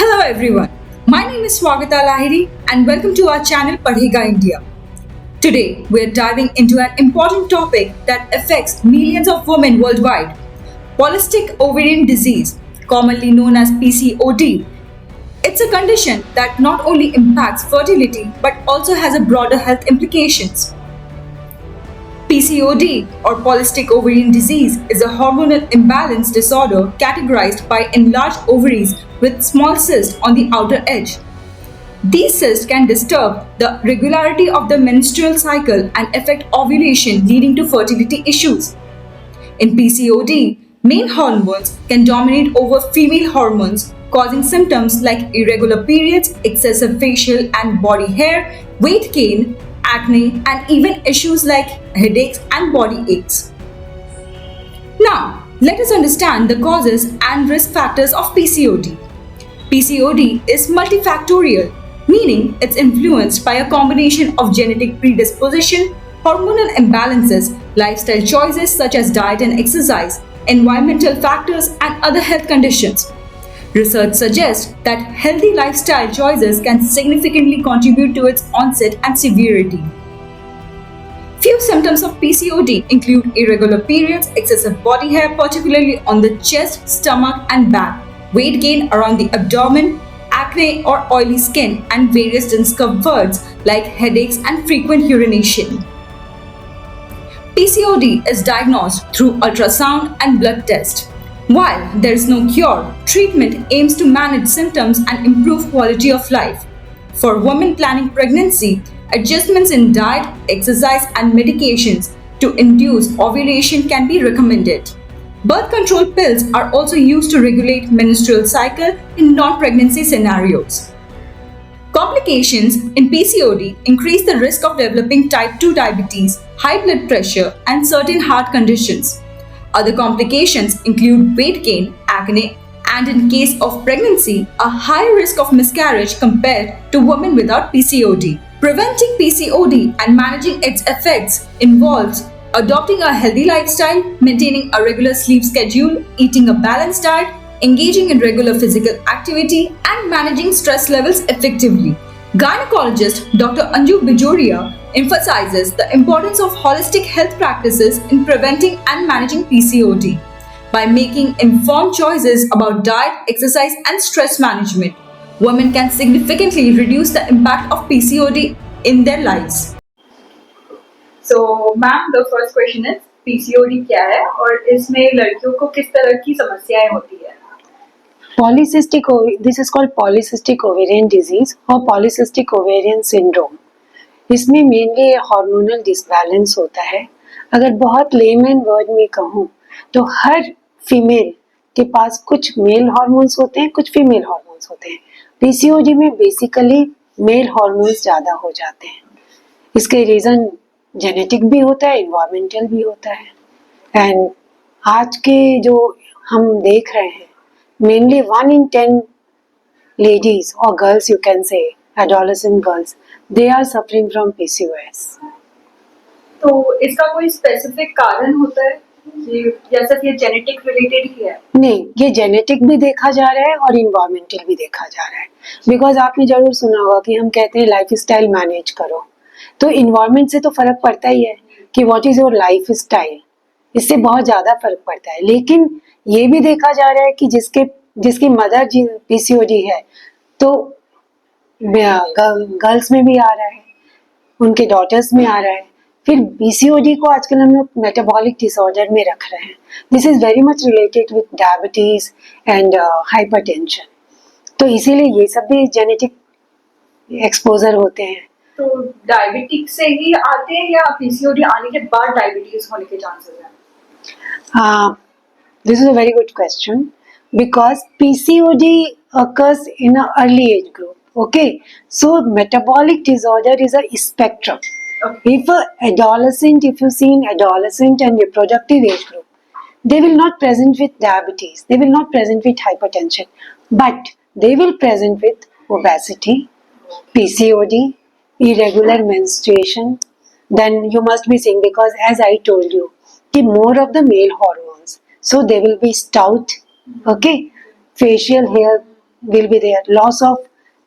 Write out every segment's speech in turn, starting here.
Hello everyone, my name is Swagata Lahiri and welcome to our channel Padhega India. Today we are diving into an important topic that affects millions of women worldwide, polycystic ovarian disease, commonly known as PCOD. It's a condition that not only impacts fertility but also has a broader health implications. PCOD or polycystic ovarian disease is a hormonal imbalance disorder categorized by enlarged ovaries with small cysts on the outer edge. These cysts can disturb the regularity of the menstrual cycle and affect ovulation, leading to fertility issues. In PCOD, male hormones can dominate over female hormones, causing symptoms like irregular periods, excessive facial and body hair, weight gain, acne, and even issues like headaches and body aches. Now, let us understand the causes and risk factors of PCOD. PCOD is multifactorial, meaning it's influenced by a combination of genetic predisposition, hormonal imbalances, lifestyle choices such as diet and exercise, environmental factors, and other health conditions. Research suggests that healthy lifestyle choices can significantly contribute to its onset and severity. Few symptoms of PCOD include irregular periods, excessive body hair, particularly on the chest, stomach, and back, weight gain around the abdomen, acne or oily skin, and various discomforts like headaches and frequent urination. PCOD is diagnosed through ultrasound and blood test. While there is no cure, treatment aims to manage symptoms and improve quality of life. For women planning pregnancy, adjustments in diet, exercise, and medications to induce ovulation can be recommended. Birth control pills are also used to regulate menstrual cycle in non-pregnancy scenarios. Complications in PCOD increase the risk of developing type 2 diabetes, high blood pressure, and certain heart conditions. Other complications include weight gain, acne, and in case of pregnancy, a higher risk of miscarriage compared to women without PCOD. Preventing PCOD and managing its effects involves adopting a healthy lifestyle, maintaining a regular sleep schedule, eating a balanced diet, engaging in regular physical activity, and managing stress levels effectively. Gynecologist Dr. Anju Bijoria emphasizes the importance of holistic health practices in preventing and managing PCOD. By making informed choices about diet, exercise, and stress management, women can significantly reduce the impact of PCOD in their lives. So, ma'am, the first question is PCOD क्या है और इसमें लड़कियों को किस तरह की समस्याएं होती है? This is called polycystic ovarian disease or polycystic ovarian syndrome. इसमें मेनली हार्मोनल डिसबैलेंस होता है. अगर बहुत लेमन वर्ड में कहूँ तो हर फीमेल के पास कुछ मेल हार्मोन्स होते हैं, कुछ फीमेल हार्मोन्स होते हैं. पीसीओडी में बेसिकली मेल हार्मोन्स ज़्यादा हो जाते हैं. इसके रीज़न जेनेटिक भी होता है, इन्वायरमेंटल भी होता है. एंड आज के जो हम देख रहे हैं, mainly 1 in 10 ladies or girls, you can say adolescent girls, they are suffering from PCOS. तो इसका कोई स्पेसिफिक कारण होता है या सिर्फ ये जेनेटिक रिलेटेड ही है? नहीं, ये जेनेटिक भी देखा जा रहा है और इन्वायरमेंटल भी देखा जा रहा है. बिकॉज आपने जरूर सुना होगा कि हम कहते हैं लाइफ स्टाइल मैनेज करो, तो इन्वायरमेंट से तो फर्क पड़ता ही है कि what is your life style, इससे बहुत ज्यादा फर्क पड़ता है. लेकिन ये भी देखा जा रहा है कि जिसकी मदर पीसीओडी है तो गर्ल्स में भी आ रहा है, उनके डॉटर्स में आ रहा है. फिर पीसीओडी को आजकल हम लोग मेटाबॉलिक डिसऑर्डर में रख रहे हैं. This is very much related with diabetes and hypertension. तो इसीलिए ये सब भी जेनेटिक एक्सपोजर होते हैं. तो डायबिटीज से ही आते हैं या पीसीओडी आने के बाद डायबिटीज होने के चांसेस हैं? This is a very good question because PCOD occurs in an early age group. Okay, so metabolic disorder is a spectrum. Okay. If you see in adolescent and reproductive age group, they will not present with diabetes, they will not present with hypertension, but they will present with obesity, PCOD, irregular menstruation. Then you must be seeing, because as I told you, the more of the male hormones, so they will be stout, okay, facial hair will be there, loss of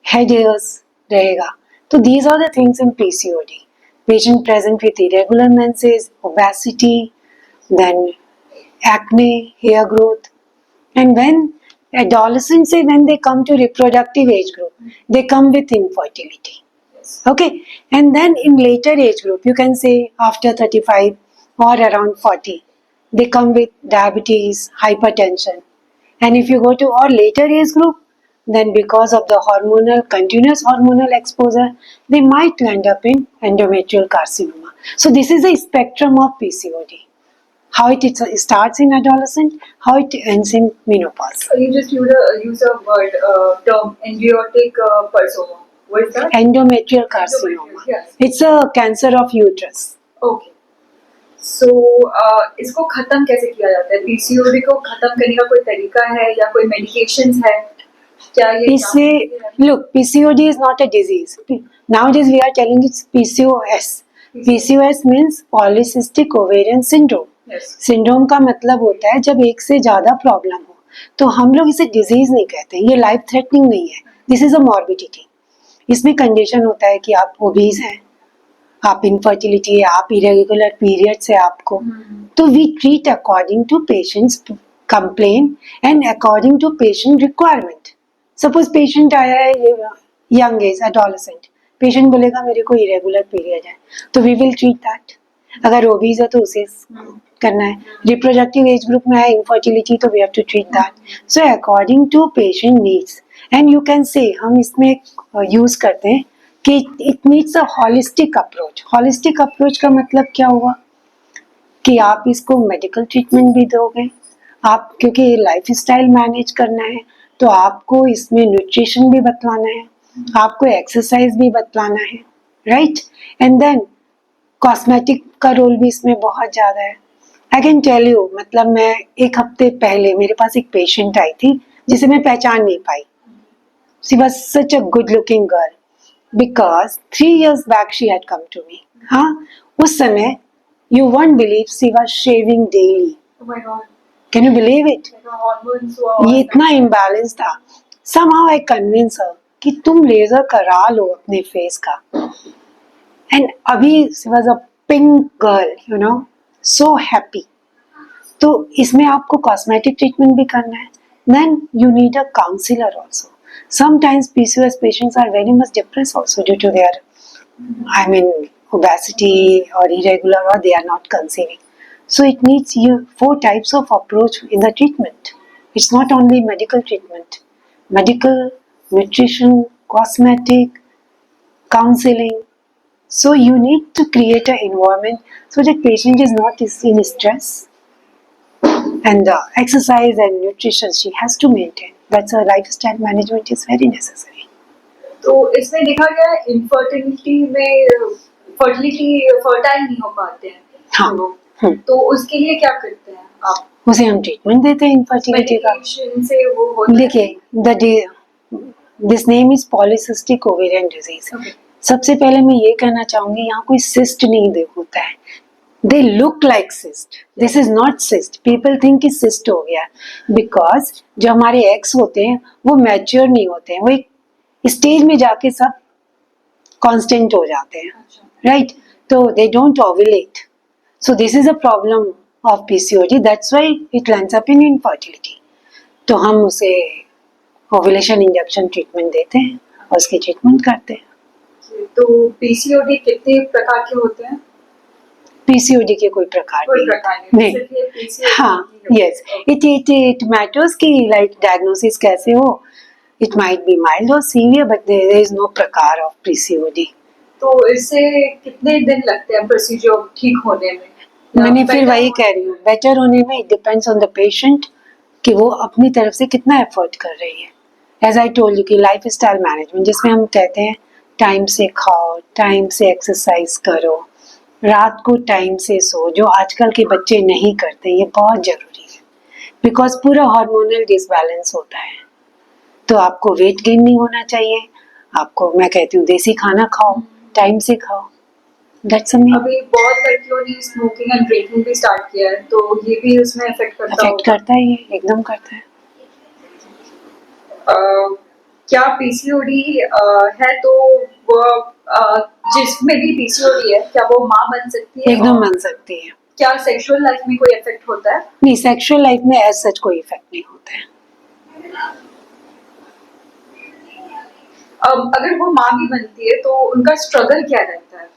head hairs रहेगा. तो these are the things in PCOD. Patient present with irregular menses, obesity, then acne, hair growth. And when adolescents, when they come to reproductive age group, they come with infertility. Okay, and then in later age group, you can say after 35 or around 40, they come with diabetes, hypertension. And if you go to our later age group, then because of the continuous hormonal exposure, they might end up in endometrial carcinoma. So this is a spectrum of PCOD. How it starts in adolescent, how it ends in menopause. You just use a word, term, embryotic persona. What is that? Endometrial carcinoma. Yes. It's a cancer of uterus. Okay. So इसको खत्म कैसे किया जाता है? PCOD को खत्म करने का कोई तरीका है या कोई medications है? क्या ये look, PCOD is not a disease. Nowadays we are telling it's PCOS. PCOS means polycystic ovarian syndrome. Yes. Syndrome का मतलब होता है जब एक से ज्यादा प्रॉब्लम हो. तो हम लोग इसे डिजीज नहीं कहते, ये लाइफ थ्रेटनिंग नहीं है. This is a morbidity. इसमें कंडीशन होता है कि आप ओबीज हैं, आप इनफर्टिलिटी है, आप इरेगुलर पीरियड्स है आपको. तो we treat according to patients complain and according to patient requirement. Suppose patient आया है यंग एज एडोलेसेंट, पेशेंट बोलेगा मेरे को इरेगुलर पीरियड है, तो वी विल ट्रीट दैट. अगर ओबीज है तो उसे करना है. रिप्रोडक्टिव एज ग्रुप में है इनफर्टिलिटी, तो we have to treat that. So according to patient needs. And you can say हम इसमें यूज करते हैं कि it needs a holistic approach. Holistic approach का मतलब क्या हुआ कि आप इसको मेडिकल ट्रीटमेंट भी दोगे, आप क्योंकि लाइफ स्टाइल मैनेज करना है तो आपको इसमें न्यूट्रिशन भी बतलाना है, आपको एक्सरसाइज भी बतलाना है, राइट. एंड देन कॉस्मेटिक का रोल भी इसमें बहुत ज़्यादा है. आई कैन टेल यू, मतलब मैं एक हफ्ते पहले मेरे पास एक पेशेंट आई थी जिसे मैं पहचान नहीं पाई. She was such a good looking girl because 3 years back she had come to me. हाँ, उस समय you won't believe she was shaving daily. Oh my God. Can you believe it? Hormones were ये इतना imbalance था. Somehow I convinced her कि तुम laser करा लो अपने फेस का. And अभी she was a pink girl, you know, so happy. तो इसमें आपको कॉस्मेटिक ट्रीटमेंट भी करना है. Then you need a counselor also. Sometimes PCOS patients are very much depressed also due to their, obesity or irregular, or they are not conceiving. So it needs 4 types of approach in the treatment. It's not only medical treatment. Medical, nutrition, cosmetic, counseling. So you need to create an environment so that patient is not in stress. And exercise and nutrition she has to maintain. That's a lifestyle management is very necessary. तो इसमें देखा गया है infertility में fertile नहीं हो पाते हैं. हाँ. तो उसके लिए क्या करते हैं आप? उसे हम ट्रीटमेंट देते हैं इनफर्टिलिटी का. Medication से वो होता है. देखिए, this name is polycystic ovarian disease. सबसे पहले मैं ये कहना चाहूंगी, यहाँ कोई सिस्ट नहीं होता है. They look like cyst. This is not cyst. People think कि cyst हो गया, because जो हमारे eggs होते हैं वो mature नहीं होते हैं, वो एक स्टेज में जाके सब constant हो जाते हैं, right? तो they don't ovulate. So this is a problem of PCOD. That's why it lands up in infertility. तो हम उसे ovulation induction treatment देते हैं और उसकी treatment करते हैं. तो PCOD कितने प्रकार के होते हैं? PCOD के कोई प्रकार नहीं. हाँ, yes. It matters कि like diagnosis कैसे हो. It might be mild or severe, but there is no प्रकार of PCOD. तो इससे कितने दिन लगते हैं प्रोसीजर ठीक होने में? मैंने फिर वही कह रही हूँ, बेटर होने में it depends on the patient कि वो अपनी तरफ से कितना एफर्ट कर रही है. As I told you कि लाइफ स्टाइल मैनेजमेंट, जिसमें हम कहते हैं टाइम से खाओ, टाइम से एक्सरसाइज करो, रात को टाइम से सो, जो आजकल के बच्चे नहीं करते. ये बहुत जरूरी है बिकॉज पूरा हार्मोनल डिसबैलेंस होता है. तो आपको वेट गेन नहीं होना चाहिए. आपको मैं कहती हूँ देसी खाना खाओ, टाइम से खाओ. दैट्स अमीन. अभी बहुत लड़कियों ने स्मोकिंग एंड ड्रिंकिंग भी स्टार्ट किया है, तो ये भी उसमें इफेक्ट करता है. ये एकदम करता है. क्या पीसीओडी है तो वो जिसमें भी पीसीओडी है क्या वो माँ बन सकती है? एकदम बन सकती है। क्या सेक्सुअल लाइफ में कोई इफेक्ट होता है? नहीं, सेक्सुअल लाइफ में एज सच कोई इफेक्ट नहीं होता है। अगर वो माँ भी बनती है तो उनका स्ट्रगल क्या रहता है?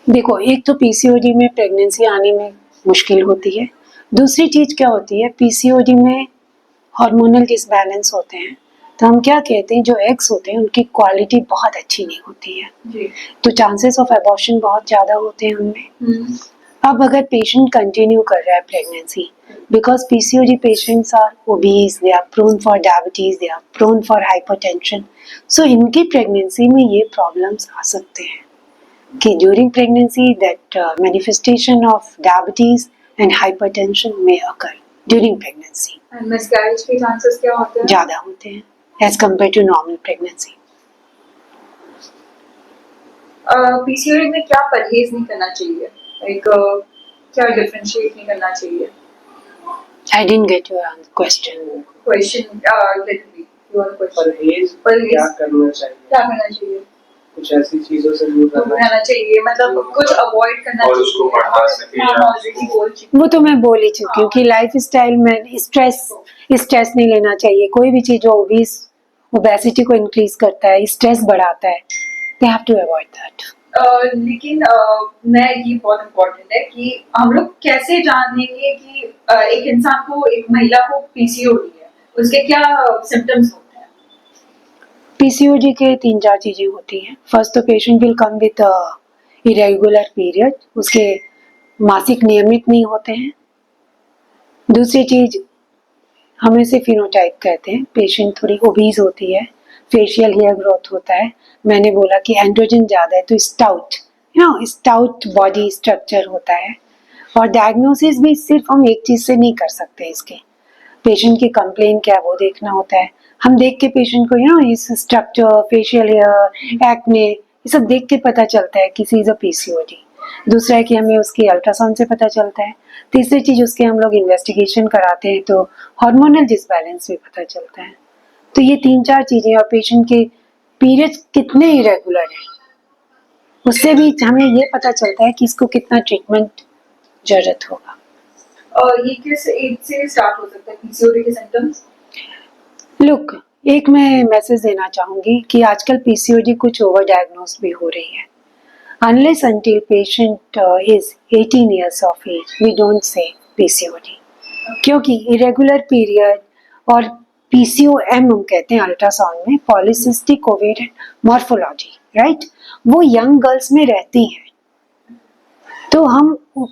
देखो, एक तो पीसीओडी में प्रेगनेंसी आने में मुश्किल होती है। दूसरी चीज क्या होती है, पीसीओडी में हार्मोनल डिसबैलेंस होते हैं। तो हम क्या कहते हैं, जो एग्स होते हैं उनकी क्वालिटी बहुत अच्छी नहीं होती है, जी। तो चांसेस ऑफ एबॉर्शन बहुत ज्यादा होते हैं उनमें। अब अगर पेशेंट कंटिन्यू कर रहा है pregnancy, because PCOD patients are obese, they are prone for diabetes, they are prone for hypertension, so इनकी प्रेगनेंसी में ये प्रॉब्लम्स आ सकते हैं कि during pregnancy that manifestation of diabetes and hypertension में occur during pregnancy. And miscarriage के chances क्या होते हैं? ज्यादा होते हैं as compare to normal pregnancy. PCOD में क्या परहेज नहीं करना चाहिए? लाइक क्या डिफरेंशिएट नहीं करना चाहिए? I didn't get your question. Question literally your question परहेज परहेज क्या करना चाहिए? क्या करना चाहिए? कुछ ऐसी चीजों से दूर रहना रहना चाहिए मतलब कुछ अवॉइड करना और उसको बढ़ा सके हाँ, या already बोल चुकी वो तो मैं बोल ही चुकी हूँ कि लाइफ स्टाइल में स्ट्रेस नहीं लेना चाहिए। कोई भी चीज जो ओबेसिटी को इंक्रीज करता है, स्ट्रेस बढ़ाता है, they have to avoid that. लेकिन मैं ये बहुत इम्पोर्टेंट है कि हम लोग कैसे जानेंगे कि एक इंसान को, एक महिला को पीसीओडी है, उसके क्या सिम्टम्स होते हैं? पीसीओडी के 3-4 चीजें होती हैं। फर्स्ट तो patient will come with irregular period, उसके मासिक नियमित नहीं होते हैं। दूसरी चीज हम इसे फिनोटाइप कहते हैं, पेशेंट थोड़ी ओबीज होती है, फेशियल हेयर ग्रोथ होता है। मैंने बोला कि एंड्रोजन ज्यादा है तो स्टाउट बॉडी स्ट्रक्चर होता है। और डायग्नोसिस भी सिर्फ हम एक चीज से नहीं कर सकते, इसके पेशेंट की कंप्लेन क्या है वो देखना होता है। हम देख के पेशेंट को इस स्ट्रक्चर, फेशियल हेयर, एक्ने, ये सब देख के पता चलता है किसी इज अ पीसीओडी। दूसरा है कि हमें उसकी अल्ट्रासाउंड से पता चलता है। तीसरी चीज उसके हम लोग इन्वेस्टिगेशन कराते हैं तो हार्मोनल डिसबैलेंस भी पता चलता है। तो ये 3-4 चीजें, और पेशेंट के पीरियड्स कितने इरेगुलर हैं उससे भी हमें ये पता चलता है कि इसको कितना ट्रीटमेंट जरूरत होगा। और ये किस एज से स्टार्ट हो सकता है पीसीओडी के सिम्टम्स? लुक, एक मैं मैसेज देना चाहूंगी कि आजकल पीसीओडी कुछ ओवर डायग्नोस भी हो रही है। Unless until patient is 18 years of age, we don't say PCOD, क्योंकि irregular period और PCOM हम कहते हैं अल्ट्रासाउंड में, पॉलीसिस्टिक ओवेरियन मॉर्फोलॉजी, राइट, वो यंग गर्ल्स में रहती हैं। तो हम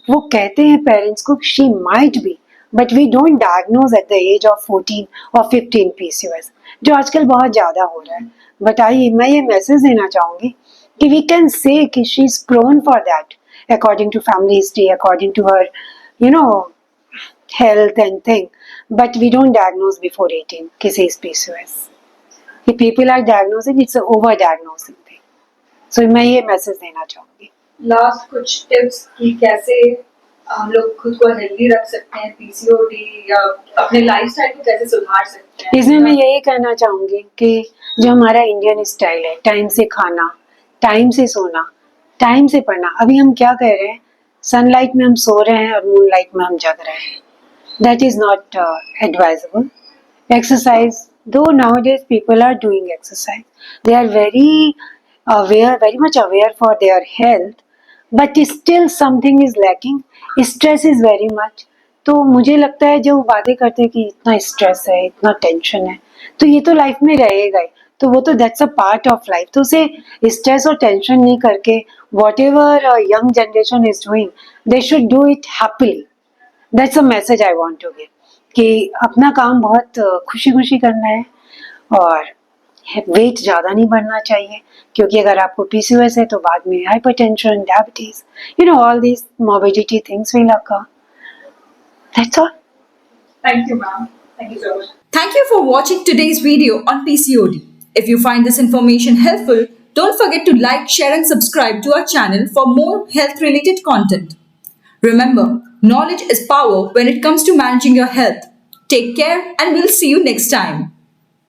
वो कहते हैं पेरेंट्स को she might be, but we don't diagnose at the age of 14 और 15 PCOS, जो आजकल बहुत ज्यादा हो रहा है। बट मैं ये मैसेज देना चाहूंगी कि we can say कि she is prone for that according to family history, according to her health and thing, but we don't diagnose before 18 किसी is PCOS. If people are diagnosing, it's a over diagnosing thing. So मैं ये message देना चाहूंगी। Last कुछ tips कि कैसे हम लोग खुद को हेल्दी रख सकते हैं पीसीओडी, या अपने लाइफस्टाइल को कैसे सुधार सकते हैं? इसमें मैं यही कहना चाहूंगी कि जो हमारा इंडियन स्टाइल है, टाइम से खाना, टाइम से सोना, टाइम से पढ़ना। अभी हम क्या कह रहे हैं, सनलाइट में हम सो रहे हैं और मूनलाइट में हम जग रहे हैं। That is not advisable. Exercise, though nowadays people are doing exercise, they are very much aware for their health, but still something is lacking. Stress is very much. तो मुझे लगता है जो बातें करते हैं कि इतना स्ट्रेस है, इतना टेंशन है, तो ये तो लाइफ में रहेगा ही, तो वो तो that's a part of life. तो उसे स्ट्रेस और टेंशन नहीं करके whatever young generation is doing, they should do it happily. That's a message I want to give कि अपना काम बहुत खुशी खुशी करना है और वेट ज़्यादा नहीं बढ़ना चाहिए, क्योंकि अगर आपको पीसीओएस है तो बाद में hypertension, diabetes, all these morbidity things will occur. That's all. Thank you, ma'am. Thank you so much. Thank you for watching today's video on PCOD. If you find this information helpful, don't forget to like, share, and subscribe to our channel for more health-related content. Remember, knowledge is power when it comes to managing your health. Take care, and we'll see you next time.